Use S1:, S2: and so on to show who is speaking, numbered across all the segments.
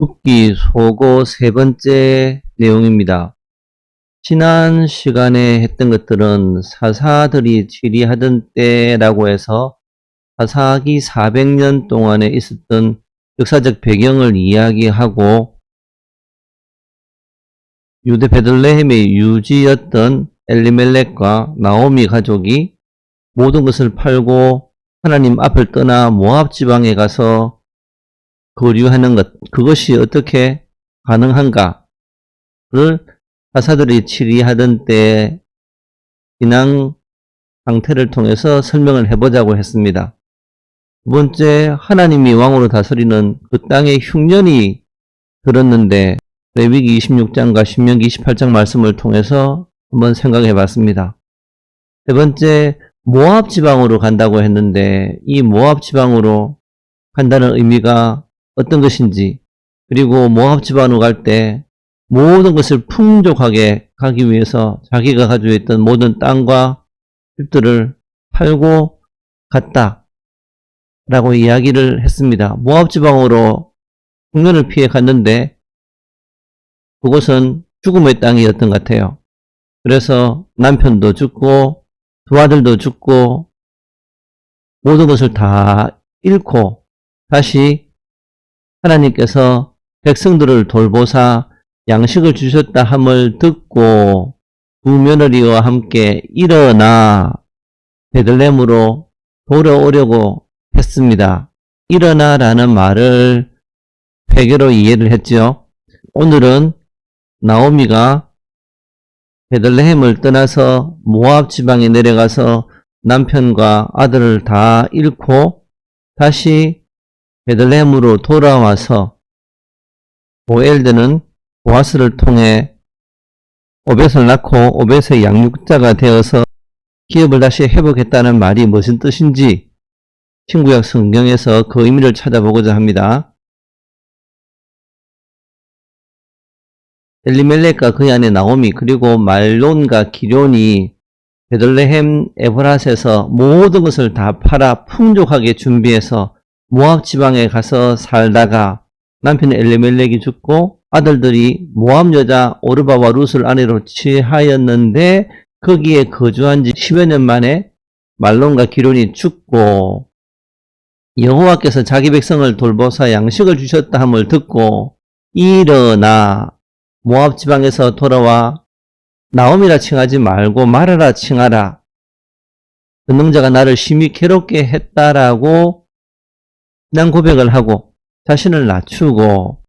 S1: 룻기 소고 세 번째 내용입니다. 지난 시간에 했던 것들은 사사들이 치리하던 때라고 해서 사사기 400년 동안에 있었던 역사적 배경을 이야기하고 유대 베들레헴의 유지였던 엘리멜렉과 나오미 가족이 모든 것을 팔고 하나님 앞을 떠나 모압 지방에 가서 거류하는 것, 그것이 어떻게 가능한가를 사사들이 치리하던 때 진앙 상태를 통해서 설명을 해보자고 했습니다. 두 번째, 하나님이 왕으로 다스리는 그 땅의 흉년이 들었는데 레위기 26장과 신명기 28장 말씀을 통해서 한번 생각해 봤습니다. 세 번째, 모압 지방으로 간다고 했는데 이 모압 지방으로 간다는 의미가 어떤 것인지, 그리고 모압 지방으로 갈 때 모든 것을 풍족하게 가기 위해서 자기가 가지고 있던 모든 땅과 집들을 팔고 갔다 라고 이야기를 했습니다. 모압 지방으로 흉년을 피해 갔는데 그곳은 죽음의 땅이었던 것 같아요. 그래서 남편도 죽고 두 아들도 죽고 모든 것을 다 잃고 다시 하나님께서 백성들을 돌보사 양식을 주셨다 함을 듣고 두 며느리와 함께 일어나 베들레헴으로 돌아오려고 했습니다. 일어나라는 말을 회개로 이해를 했죠. 오늘은 나오미가 베들레헴을 떠나서 모압 지방에 내려가서 남편과 아들을 다 잃고 다시 베들레헴으로 돌아와서 보엘드는 보아스를 통해 오벳을 낳고 오벳의 양육자가 되어서 기업을 다시 회복했다는 말이 무슨 뜻인지 신구약 성경에서 그 의미를 찾아보고자 합니다. 엘리멜렉과 그의 아내 나오미 그리고 말론과 기럯이 베들레헴 에브랏에서 모든 것을 다 팔아 풍족하게 준비해서 모압 지방에 가서 살다가 남편 엘리멜렉이 죽고 아들들이 모압 여자 오르바와 룻을 아내로 취하였는데 거기에 거주한 지 10여 년 만에 말론과 기럯이 죽고 여호와께서 자기 백성을 돌보사 양식을 주셨다 함을 듣고 일어나 모압 지방에서 돌아와 나오미라 칭하지 말고 마라라 칭하라. 전능자가 나를 심히 괴롭게 했다라고 신앙 고백을 하고 자신을 낮추고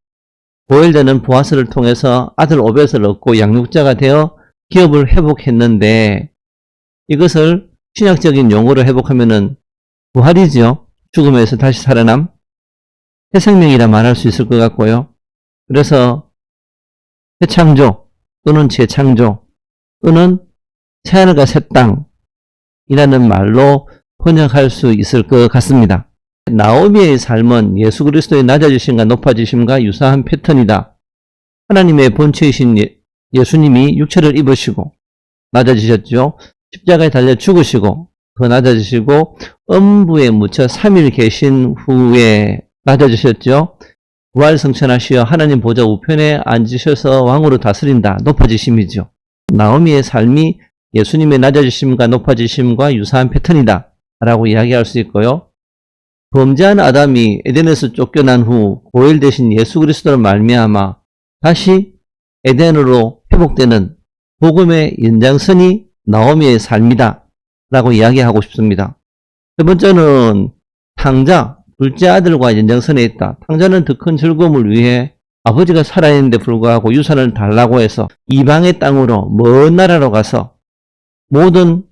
S1: 보엘드는 보아스를 통해서 아들 오벳을 얻고 양육자가 되어 기업을 회복했는데 이것을 신학적인 용어로 회복하면은 부활이죠. 죽음에서 다시 살아남 새 생명이라 말할 수 있을 것 같고요. 그래서 새창조 또는 재창조 또는 새하늘과 새 땅이라는 말로 번역할 수 있을 것 같습니다. 나오미의 삶은 예수 그리스도의 낮아지심과 높아지심과 유사한 패턴이다. 하나님의 본체이신 예수님이 육체를 입으시고 낮아지셨죠. 십자가에 달려 죽으시고 더 낮아지시고 음부에 묻혀 3일 계신 후에 낮아지셨죠. 부활성천하시어 하나님 보좌 우편에 앉으셔서 왕으로 다스린다. 높아지심이죠. 나오미의 삶이 예수님의 낮아지심과 높아지심과 유사한 패턴이다 라고 이야기할 수 있고요. 범죄한 아담이 에덴에서 쫓겨난 후 보혈 대신 예수 그리스도를 말미암아 다시 에덴으로 회복되는 복음의 연장선이 나오미의 삶이다 라고 이야기하고 싶습니다. 세 번째는 탕자, 둘째 아들과 연장선에 있다. 탕자는 더 큰 즐거움을 위해 아버지가 살아있는데 불구하고 유산을 달라고 해서 이방의 땅으로 먼 나라로 가서 모든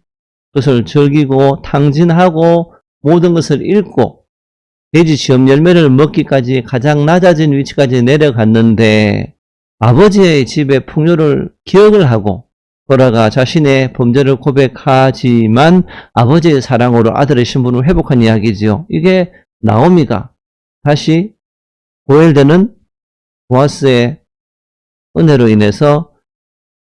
S1: 것을 즐기고 탕진하고 모든 것을 잃고 돼지 시험 열매를 먹기까지 가장 낮아진 위치까지 내려갔는데 아버지의 집의 풍요를 기억을 하고 돌아가 자신의 범죄를 고백하지만 아버지의 사랑으로 아들의 신분을 회복한 이야기지요. 이게 나오미가 다시 보엘드는 보아스의 은혜로 인해서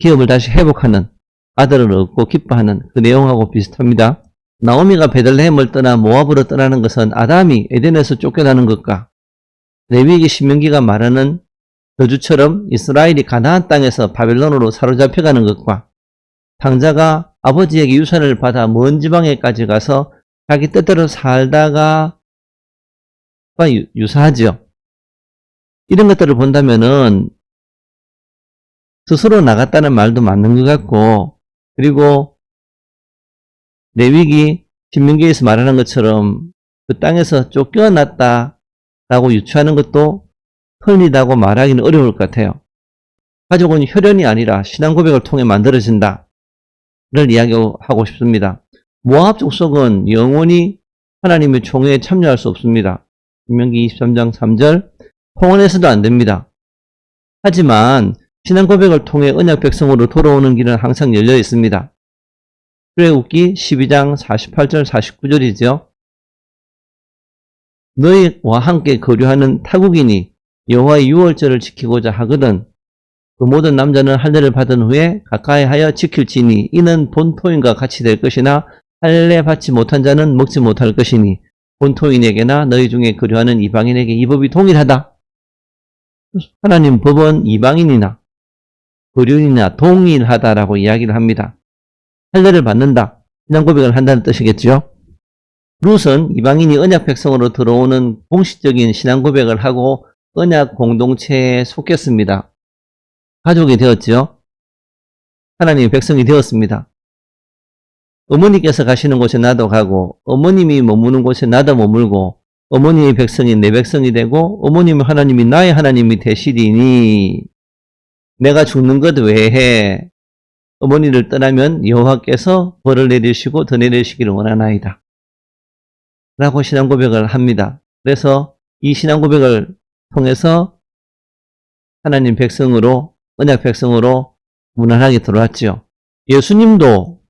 S1: 기업을 다시 회복하는 아들을 얻고 기뻐하는 그 내용하고 비슷합니다. 나오미가 베들레헴을 떠나 모압으로 떠나는 것은 아담이 에덴에서 쫓겨나는 것과 레위기 신명기가 말하는 저주처럼 이스라엘이 가나안 땅에서 바벨론으로 사로잡혀가는 것과 탕자가 아버지에게 유산을 받아 먼 지방에까지 가서 자기 뜻대로 살다가 유사하죠. 이런 것들을 본다면은 스스로 나갔다는 말도 맞는 것 같고, 그리고 레위기 신명기에서 말하는 것처럼 그 땅에서 쫓겨났다라고 유추하는 것도 틀리다고 말하기는 어려울 것 같아요. 가족은 혈연이 아니라 신앙 고백을 통해 만들어진다 를 이야기하고 싶습니다. 모압 족속은 영원히 하나님의 총회에 참여할 수 없습니다. 신명기 23장 3절, 통원에서도 안 됩니다. 하지만 신앙 고백을 통해 언약 백성으로 돌아오는 길은 항상 열려 있습니다. 출애굽기 12장 48절 49절이죠. 너희와 함께 거류하는 타국인이 여호와의 유월절을 지키고자 하거든 그 모든 남자는 할례를 받은 후에 가까이 하여 지킬지니 이는 본토인과 같이 될 것이나 할례 받지 못한 자는 먹지 못할 것이니 본토인에게나 너희 중에 거류하는 이방인에게 이 법이 동일하다. 하나님 법은 이방인이나 거류인이나 동일하다라고 이야기를 합니다. 할례를 받는다, 신앙 고백을 한다는 뜻이겠죠. 룻은 이방인이 언약 백성으로 들어오는 공식적인 신앙 고백을 하고 언약 공동체에 속했습니다. 가족이 되었죠. 하나님의 백성이 되었습니다. 어머니께서 가시는 곳에 나도 가고 어머님이 머무는 곳에 나도 머물고 어머니의 백성이 내 백성이 되고 어머님의 하나님이 나의 하나님이 되시리니 내가 죽는 것 외에 어머니를 떠나면 여호와께서 벌을 내리시고 더 내리시기를 원하나이다 라고 신앙 고백을 합니다. 그래서 이 신앙 고백을 통해서 하나님 백성으로 언약 백성으로 무난하게 들어왔죠. 예수님도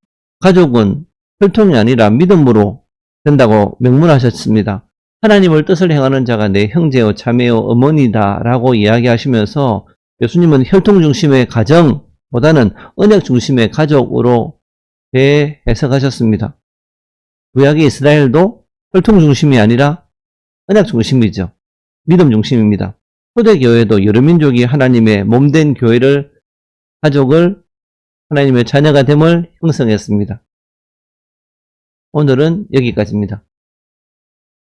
S1: 가족은 혈통이 아니라 믿음으로 된다고 명문하셨습니다. 하나님을 뜻을 행하는 자가 내 형제요 자매요 어머니다 라고 이야기하시면서 예수님은 혈통 중심의 가정보다는 언약 중심의 가족으로 해석하셨습니다. 구약의 이스라엘도 혈통 중심이 아니라 언약 중심이죠. 믿음 중심입니다. 초대교회도 여러 민족이 하나님의 몸된 교회를, 가족을 하나님의 자녀가 됨을 형성했습니다. 오늘은 여기까지입니다.